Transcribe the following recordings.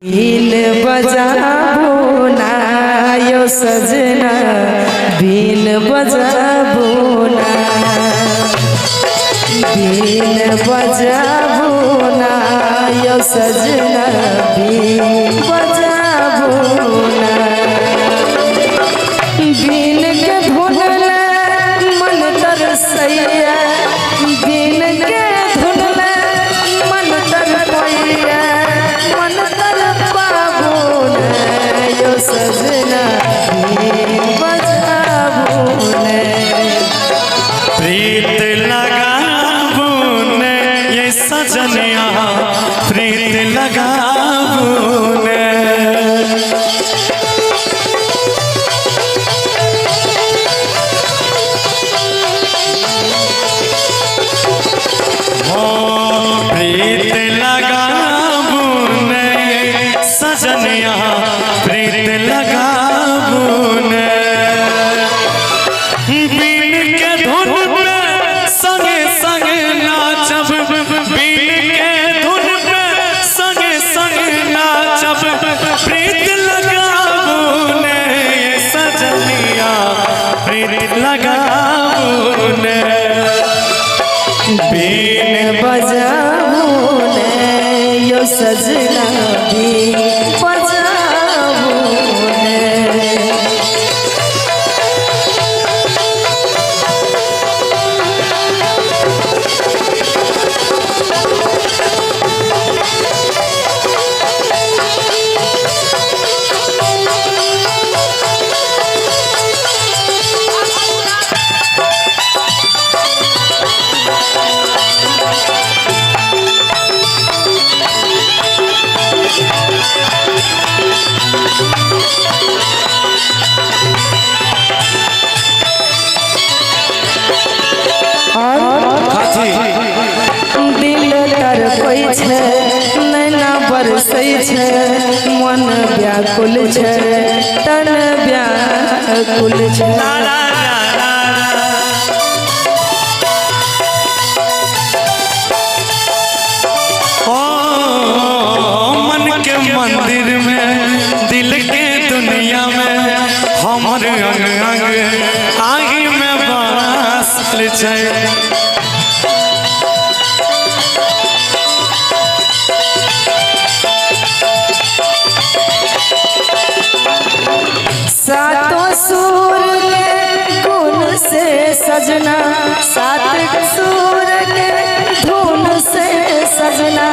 बीन बजाबो ना यो सजना, बीन बजाबो ना, बीन बजाबो ना यो सजना, बीन बजाबो ना। बीन के धुन मन तरसैया, बीन के धुन मन तरसैया, मन तरपाबो ना यो सजना, बीन बजाबो ना। प्रीत लगाबो ने ये सजनिया, प्रीत लगाबो ने। प्रीत लगाबो ने सजनिया, प्रीत लगाबो ने। बीन के धुन पे संगे संगे नाचब, बीन के धुन पे संगे संगे नाचब, प्रीत लगाबो ने ये सजनिया, प्रीत लगाबो ने। बीन बजाबो ने यो सजना, बीन बजाबो ने। दिल तड़पै छै, नैना बरसै छै, मन व्याकुल छै, तन व्याकुल छै। मन के मंदिर में, दिल के दुनिया में, हमर अंग अंग आही में बसल छै। सातों सुर के गुण से सजना, सात सुर के धुन से सजना,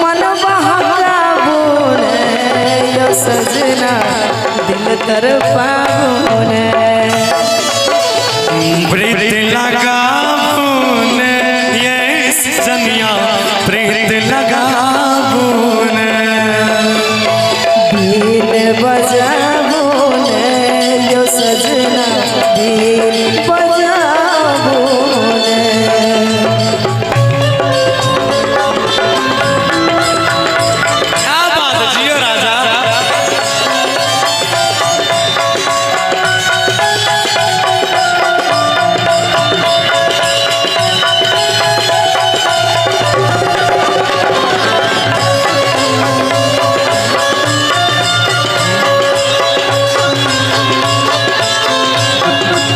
मन बहकाबो ने यो सजना, दिल तरपाबो ने। प्रीत लगाबो ने ये सजनिया, प्रीत लगाबो ने। बीन बजाबो ने यो सजना, बीन बजाबो ने। क्या बात है, जियो राजा।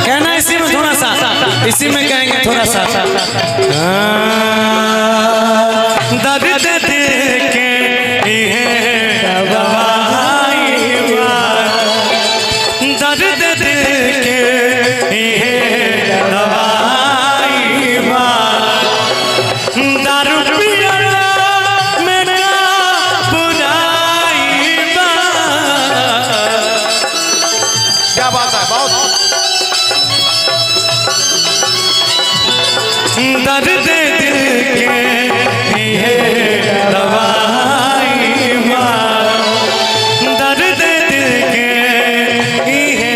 कहना इसी में थोड़ा सा, इसी में कहेंगे थोड़ा सा। दर्द दे के ये दवाई बा, दर्द दे के ये दवाई बा, दारू पियला में ना बुराई बा। क्या बात है, बहुत दर्द दिल के ये दवाई माँ, दर्द दिल के ये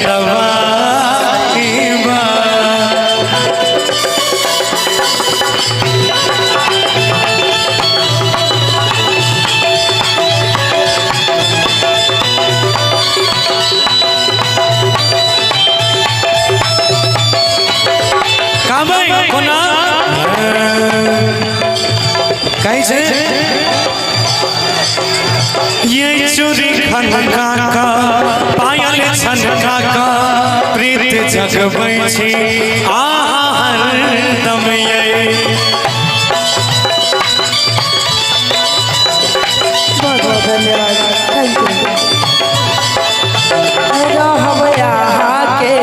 दवाई माँ। कहाँ भाई कोना कहीं से ये चूड़ी खनका का पायल छनका का प्रीत जगबै छी हरदम ये। बहुत बहुत धन्यवाद, थैंक यू। रहब यहाँ के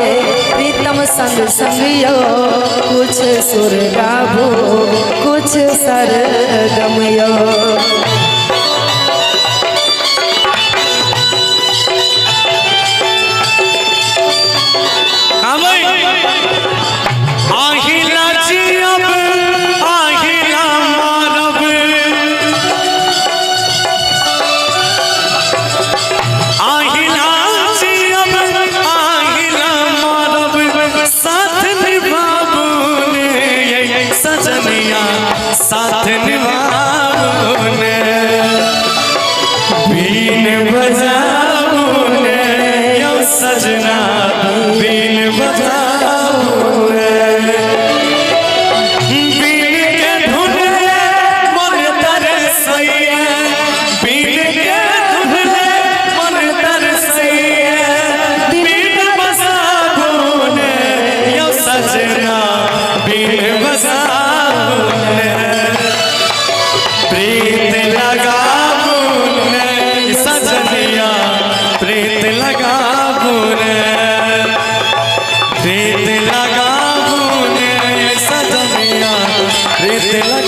प्रीतम संग संगियो, कुछ सुर गाबो कुछ सरगम यो। आहिला जियब आहिला मारब, आहिला जियब आहिला मारब, साथ निभाबू ने सजनिया साथ निभाबू ने, बीन बजाबू ने यो सजना बीन बजाबू ने। प्रीत लगाबू ने सजनिया प्रीत लगाबू ने, प्रीत लगाबू ने सजनिया प्रीत लगा